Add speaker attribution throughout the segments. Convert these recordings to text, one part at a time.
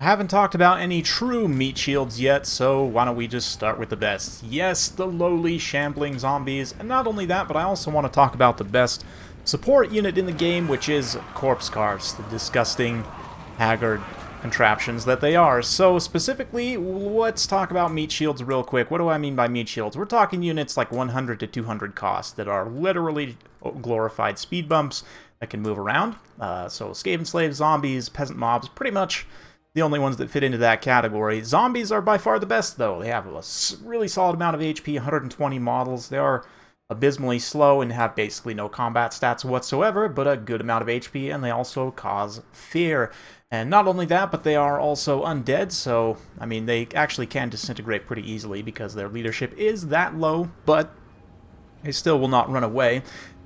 Speaker 1: I haven't talked about any true meat shields yet, so why don't we just start with the best. Yes, the lowly, shambling zombies, and not only that, but I also want to talk about the best support unit in the game, which is corpse carts, the disgusting, haggard contraptions that they are. So specifically, let's talk about meat shields real quick. What do I mean by meat shields? We're talking units like 100 to 200 cost that are literally glorified speed bumps that can move around. So Scaven slaves, zombies, peasant mobs, pretty much the only ones that fit into that category. Zombies are by far the best, though. They have a really solid amount of HP, 120 models. They are abysmally slow and have basically no combat stats whatsoever, but a good amount of HP, and they also cause fear. And not only that, but they are also undead, so, I mean, they actually can disintegrate pretty easily because their leadership is that low, but they still will not run away.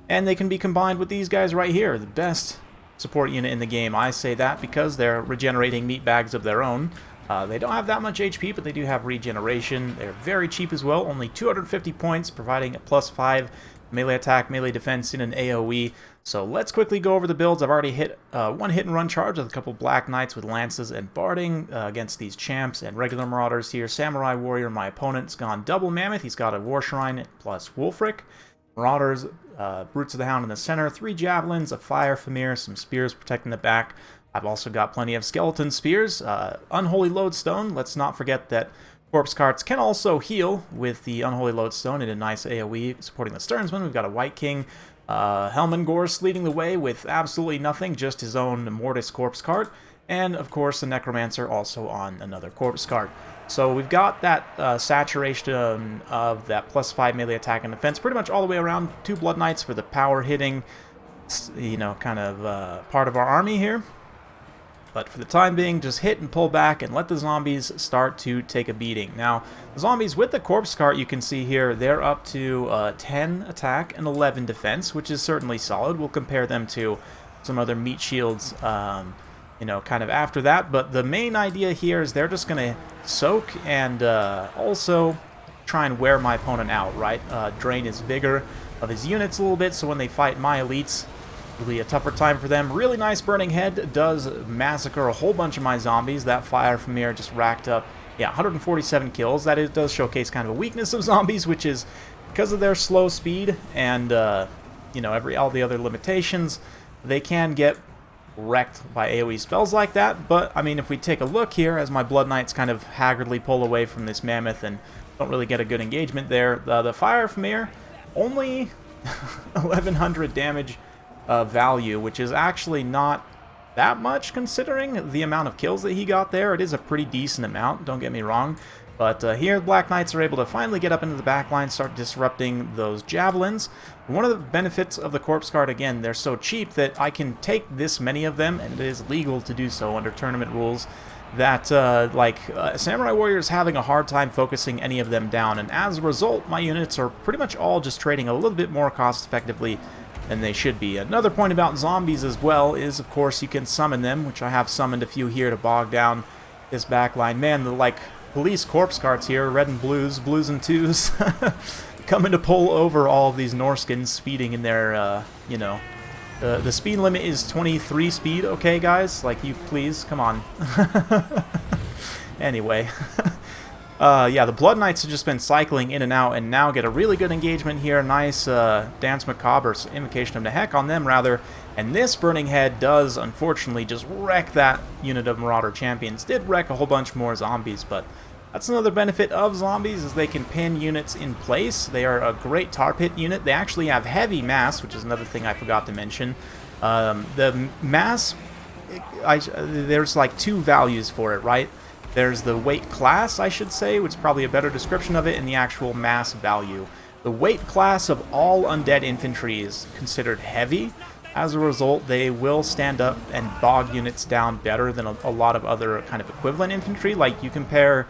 Speaker 1: And they can be combined with these guys right here, the best support unit in the game. I say that because they're regenerating meat bags of their own. They don't have that much HP, but they do have regeneration. They're very cheap as well, only 250 points, providing a +5 melee attack, melee defense in an AoE. So let's quickly go over the builds. I've already hit one hit and run charge with a couple Black Knights with lances and barding against these champs and regular marauders here. Samurai warrior, my opponent's gone double mammoth. He's got a war shrine plus Wolfric. Marauders, Brutes of the Hound in the center, 3 javelins, a fire famir, some spears protecting the back. I've also got plenty of skeleton spears, unholy lodestone. Let's not forget that corpse carts can also heal with the unholy lodestone in a nice AoE supporting the Sternsman. We've got a White King, Helmengorst leading the way with absolutely nothing, just his own Mortis corpse cart, and of course the Necromancer also on another corpse cart. So we've got that saturation of that +5 melee attack and defense pretty much all the way around. 2 Blood Knights for the power hitting, you know, kind of part of our army here. But for the time being, just hit and pull back and let the zombies start to take a beating. Now, the zombies with the corpse cart, you can see here, they're up to 10 attack and 11 defense, which is certainly solid. We'll compare them to some other meat shields, you know, kind of after that. But the main idea here is they're just going to soak and also try and wear my opponent out, right? Drain his vigor of his units a little bit, so when they fight my elites, it'll be a tougher time for them. Really nice Burning Head does massacre a whole bunch of my zombies. That fire famir just racked up, yeah, 147 kills. That does showcase kind of a weakness of zombies, which is because of their slow speed and, you know, all the other limitations, they can get wrecked by AoE spells like that. But, I mean, if we take a look here, as my Blood Knights kind of haggardly pull away from this mammoth and don't really get a good engagement there, the fire famir, only 1100 damage value, which is actually not that much considering the amount of kills that he got there. It is a pretty decent amount, don't get me wrong. But here, Black Knights are able to finally get up into the back line, start disrupting those javelins. One of the benefits of the corpse cart, again, they're so cheap that I can take this many of them, and it is legal to do so under tournament rules, that Samurai Warrior is having a hard time focusing any of them down. And as a result, my units are pretty much all just trading a little bit more cost effectively than they should be. Another point about zombies as well is, of course, you can summon them, which I have summoned a few here to bog down this backline. Man, the police corpse carts here, red and blues, blues and twos, coming to pull over all of these Norscans speeding in their, you know, the speed limit is 23 speed, okay, guys? Like, you please, come on. Anyway. Yeah, the Blood Knights have just been cycling in and out, and now get a really good engagement here. Nice Dance Macabre, Invocation of Nehek on them, rather. And this Burning Head does, unfortunately, just wreck that unit of Marauder Champions. Did wreck a whole bunch more zombies, but that's another benefit of zombies, is they can pin units in place. They are a great tar pit unit. They actually have heavy mass, which is another thing I forgot to mention. The mass, there's like 2 values for it, right? There's the weight class, I should say, which is probably a better description of it, and the actual mass value. The weight class of all undead infantry is considered heavy. As a result, they will stand up and bog units down better than a lot of other kind of equivalent infantry. Like, you compare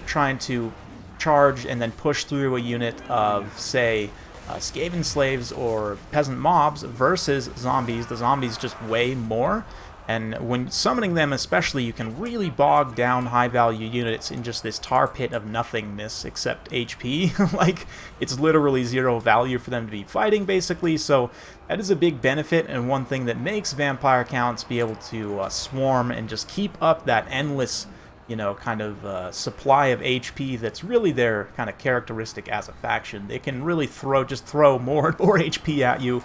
Speaker 1: trying to charge and then push through a unit of, say, Skaven slaves or peasant mobs versus zombies. The zombies just weigh more. And when summoning them especially, you can really bog down high-value units in just this tar pit of nothingness except HP. Like, it's literally zero value for them to be fighting, basically, so that is a big benefit, and one thing that makes vampire counts be able to swarm and just keep up that endless, you know, kind of supply of HP that's really their kind of characteristic as a faction. They can really throw more and more HP at you,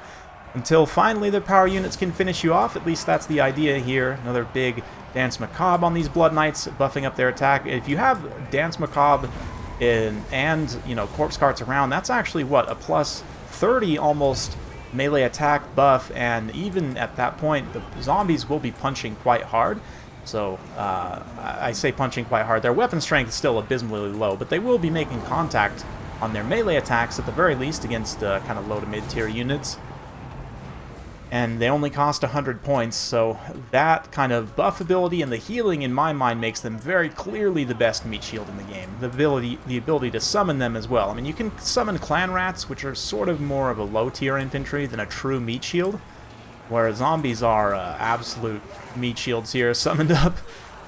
Speaker 1: until finally the power units can finish you off. At least that's the idea here. Another big Dance Macabre on these Blood Knights, buffing up their attack. If you have Dance Macabre and you know, Corpse Carts around, that's actually, what, a plus 30 almost melee attack buff, and even at that point, the zombies will be punching quite hard. So, I say punching quite hard. Their weapon strength is still abysmally low, but they will be making contact on their melee attacks at the very least against kind of low to mid-tier units. And they only cost 100 points, so that kind of buff ability and the healing, in my mind, makes them very clearly the best meat shield in the game. The ability to summon them as well. I mean, you can summon clan rats, which are sort of more of a low-tier infantry than a true meat shield, whereas zombies are absolute meat shields here, summoned up.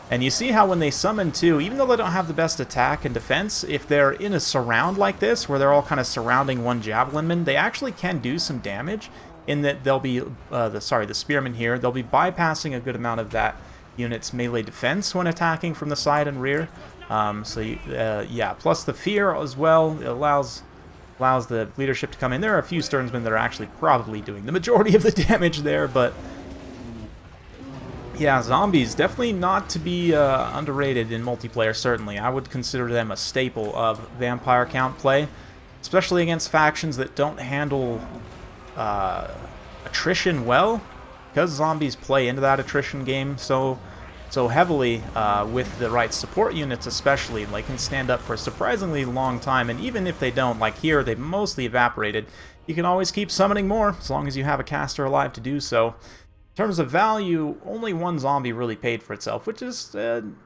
Speaker 1: And you see how when they summon too, even though they don't have the best attack and defense, if they're in a surround like this, where they're all kind of surrounding one javelinman, they actually can do some damage, in that they'll be, the spearmen here, they'll be bypassing a good amount of that unit's melee defense when attacking from the side and rear. Yeah, plus the fear as well, it allows the leadership to come in. There are a few Sternsmen that are actually probably doing the majority of the damage there, but yeah, zombies, definitely not to be underrated in multiplayer, certainly. I would consider them a staple of vampire count play, especially against factions that don't handle attrition well, because zombies play into that attrition game so heavily with the right support units especially. They can stand up for a surprisingly long time, and even if they don't, like here, they've mostly evaporated, you can always keep summoning more, as long as you have a caster alive to do so. In terms of value, only one zombie really paid for itself, which is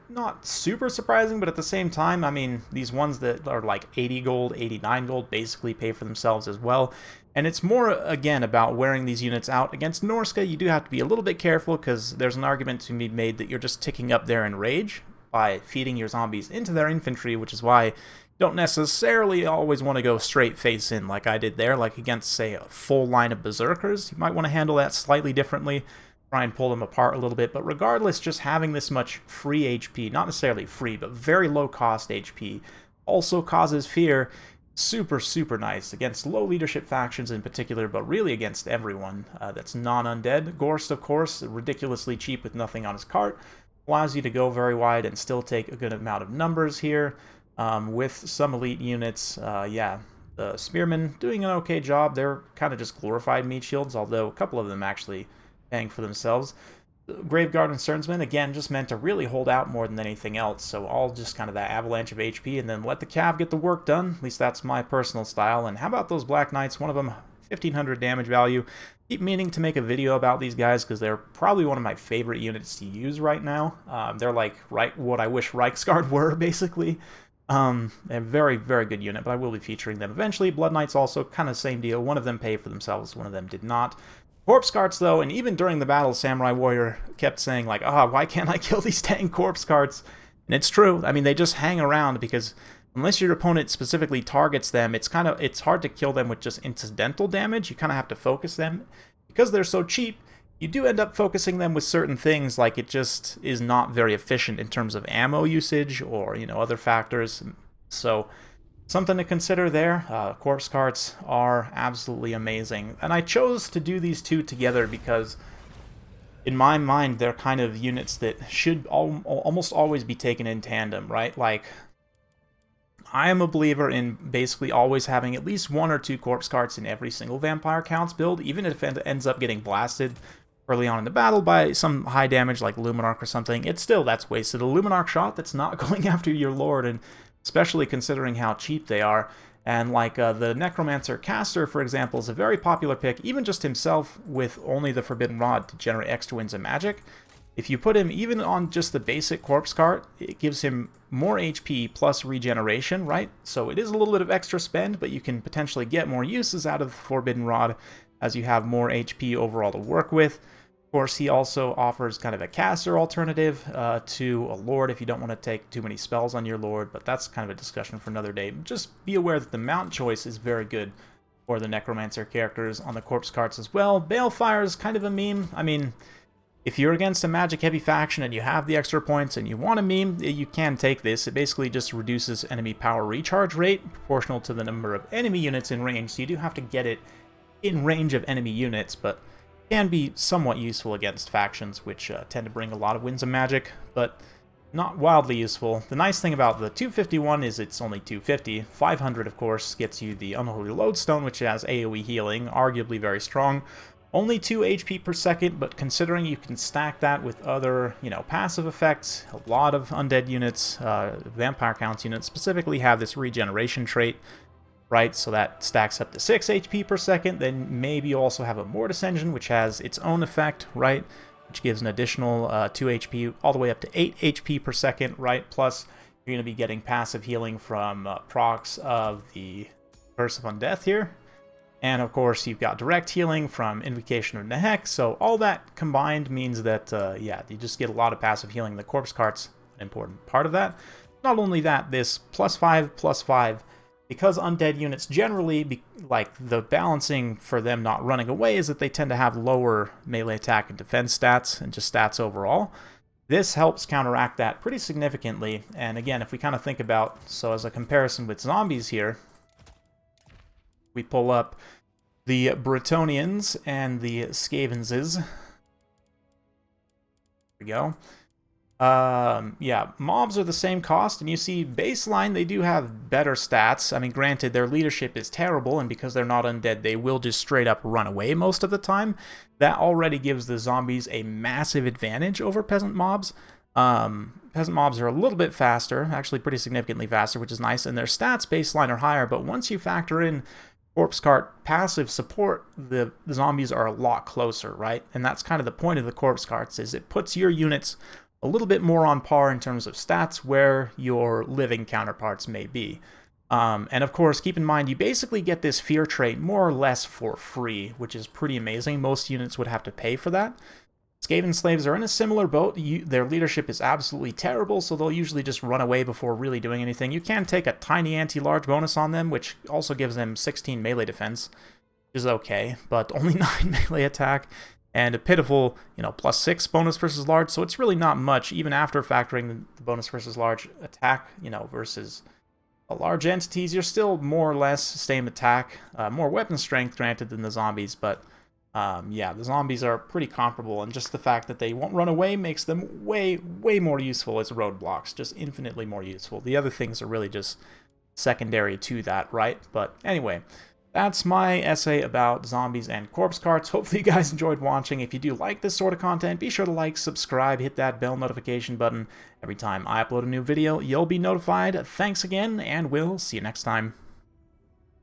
Speaker 1: not super surprising, but at the same time, I mean, these ones that are like 80 gold, 89 gold basically pay for themselves as well. And it's more, again, about wearing these units out. Against Norsca, you do have to be a little bit careful, because there's an argument to be made that you're just ticking up their enrage by feeding your zombies into their infantry, which is why you don't necessarily always want to go straight face in like I did there, like against, say, a full line of berserkers. You might want to handle that slightly differently, try and pull them apart a little bit, but regardless, just having this much free HP, not necessarily free, but very low cost HP, also causes fear. Super, super nice against low leadership factions in particular, but really against everyone that's non-undead. Gorst, of course, ridiculously cheap with nothing on his cart, allows you to go very wide and still take a good amount of numbers here. With some elite units, yeah, the spearmen doing an okay job. They're kind of just glorified meat shields, although a couple of them actually paying for themselves. Graveguard and Sternsmen, again, just meant to really hold out more than anything else, so all just kind of that avalanche of HP, and then let the Cav get the work done. At least that's my personal style. And how about those Black Knights? One of them, 1500 damage value. Keep meaning to make a video about these guys, because they're probably one of my favorite units to use right now. They're like what I wish Reiksguard were, basically. A very, very good unit, but I will be featuring them eventually. Blood Knights also, kind of same deal. One of them paid for themselves, one of them did not. Corpse Carts, though, and even during the battle, Samurai Warrior kept saying, like, why can't I kill these dang Corpse Carts? And it's true. I mean, they just hang around, because unless your opponent specifically targets them, it's hard to kill them with just incidental damage. You kind of have to focus them. Because they're so cheap, you do end up focusing them with certain things, like it just is not very efficient in terms of ammo usage or, you know, other factors. So something to consider there. Corpse Carts are absolutely amazing. And I chose to do these two together because, in my mind, they're kind of units that should almost always be taken in tandem, right? Like, I am a believer in basically always having at least one or two Corpse Carts in every single Vampire Counts build, even if it ends up getting blasted early on in the battle by some high damage like Luminarch or something. It's still, that's wasted. A Luminarch shot that's not going after your Lord, and especially considering how cheap they are. And like the Necromancer Caster, for example, is a very popular pick, even just himself with only the Forbidden Rod to generate extra winds of magic. If you put him even on just the basic Corpse Cart, it gives him more HP plus regeneration, right? So it is a little bit of extra spend, but you can potentially get more uses out of the Forbidden Rod as you have more HP overall to work with. Of course, he also offers kind of a caster alternative to a lord if you don't want to take too many spells on your lord, but that's kind of a discussion for another day. Just be aware that the mount choice is very good for the necromancer characters on the corpse carts as well. Balefire is kind of a meme. I mean, if you're against a magic heavy faction and you have the extra points and you want a meme, you can take this. It basically just reduces enemy power recharge rate proportional to the number of enemy units in range, so you do have to get it in range of enemy units, but can be somewhat useful against factions which tend to bring a lot of wins of magic, but not wildly useful. The nice thing about the 251 is it's only 250. 500, of course, gets you the Unholy Lodestone, which has AoE healing, arguably very strong. Only 2 HP per second, but considering you can stack that with other, passive effects, a lot of undead units, vampire counts units specifically have this regeneration trait, right? So that stacks up to 6 HP per second. Then maybe you also have a Mortis Engine, which has its own effect, right? Which gives an additional 2 HP, all the way up to 8 HP per second, right? Plus, you're going to be getting passive healing from procs of the Curse of Undeath here. And of course, you've got direct healing from Invocation of Nehek, so all that combined means that, you just get a lot of passive healing. The corpse cart's an important part of that. Not only that, this +5/+5, because undead units generally, the balancing for them not running away is that they tend to have lower melee attack and defense stats, and just stats overall. This helps counteract that pretty significantly, and again, if we kind of think about, so as a comparison with zombies here, we pull up the Bretonnians and the Skavenses. There we go. Mobs are the same cost, and you see baseline, they do have better stats. I mean, granted, their leadership is terrible, and because they're not undead, they will just straight up run away most of the time. That already gives the zombies a massive advantage over peasant mobs. Peasant mobs are a little bit faster, actually pretty significantly faster, which is nice, and their stats baseline are higher, but once you factor in corpse cart passive support, the zombies are a lot closer, right? And that's kind of the point of the corpse carts, is it puts your units a little bit more on par in terms of stats where your living counterparts may be. And of course, keep in mind, you basically get this fear trait more or less for free, which is pretty amazing. Most units would have to pay for that. Skaven slaves are in a similar boat. Their leadership is absolutely terrible, so they'll usually just run away before really doing anything. You can take a tiny anti-large bonus on them, which also gives them 16 melee defense, which is okay, but only 9 melee attack, and a pitiful, +6 bonus versus large, so it's really not much, even after factoring the bonus versus large attack, versus a large entities. You're still more or less same attack, more weapon strength, granted, than the zombies, but the zombies are pretty comparable, and just the fact that they won't run away makes them way, way more useful as roadblocks, just infinitely more useful. The other things are really just secondary to that, right? But anyway, that's my essay about zombies and corpse carts. Hopefully you guys enjoyed watching. If you do like this sort of content, be sure to like, subscribe, hit that bell notification button. Every time I upload a new video, you'll be notified. Thanks again, and we'll see you next time.